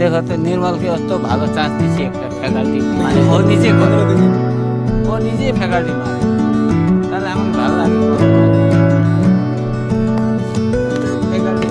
দেখো তো নির্মলকে অত ভালো চান্স দিচ্ছে একটা ফ্যাকাল্টি, মানে ও নিজে করে, ও নিজে ফ্যাকাল্টি মারে, তাহলে আমাকে ভালো লাগে। ফ্যাকাল্টি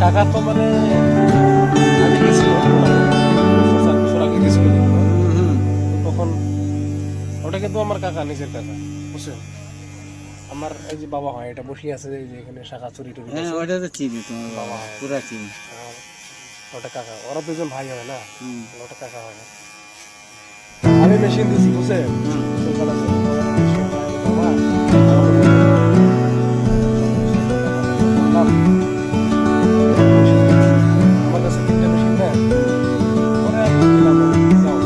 টাকা তো মানে আগে গেছিল, বছর আগে গেছিল, তখন ওটা কিন্তু আমার কাকা, নিজের কাকা, বুঝছেন? আমার এই যে বাবা হয়, এটা বসে আছে এই যে এখানে শাখা চুরি টুরি, হ্যাঁ ওটা তো চিনি, তোমার বাবা পুরা চিনি। ওটা কাকা, ওরা দুজন ভাই হয় না, ওটা কাকা হয়। আমি মেশিন দিছি, বুঝছেন? আমার কাছে 3টা মেশিন দেয়, পরে আমি দিলাম, যাও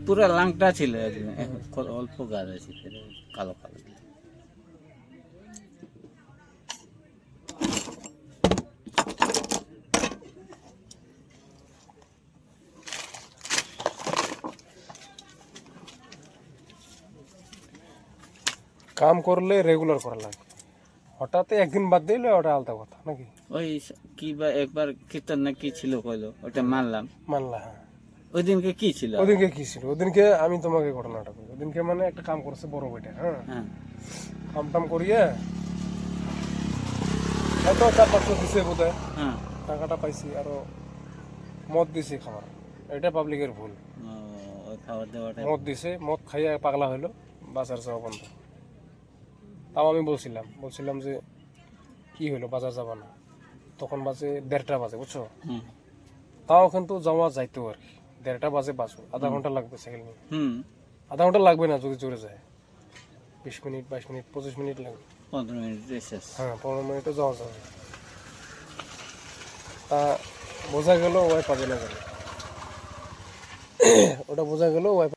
পুরো লাংটা ছিল একদম, এখন অল্প গাছ আছে কালো কালো। কাম করলে রেগুলার করা লাগে, হঠাৎ একদিন বাদ দিলে ওটা আলাদা কথা নাকি? ওই কি বা একবার কীর্তন না কি ছিল কইলো, ওটা মানলাম। মানলা, হ্যাঁ। ওই দিনকে কি ছিল? ওদিনকে কি ছিল? ওদিনকে আমি তোমাকে ঘটনাটা বলি। ওদিনকে মানে একটা কাম করছে বড় বেটা, হ্যাঁ, হ্যাঁ কাম টাম করিয়ে হয়তো 400-500 দিছে বোধ হয়, হ্যাঁ। টাকাটা পাইছি, আরো মদ দিছে খাবার। এটা পাবলিকের ভুল। ও, ওই খাবার দাবারটা মদ দিছে, মদ খাইয়ে পাগলা হইলো, বাজার যাওয়া বন্ধ। তাও আমি বলছিলাম যে কি হইলো, বাজার যাবা না? তখন বাজে 1:30 বাজে, বুঝছো? হুম তাও কিন্তু যাওয়া যাইতো আর কি, 1:30 বাজে বাসো, আধা ঘন্টা লাগবে সাইকেল নিয়ে। হুম। আধা ঘন্টা লাগবে না যদি জোরে যায়, 20 মিনিট 22 মিনিট 25 মিনিট লাগবে। 15 মিনিট শেষ। হ্যাঁ, 15 মিনিটও যাওয়া যাবে। তা বোঝা গেল ওয়াই পাবে না গেল, ওটা বোঝা গেল ওয়াই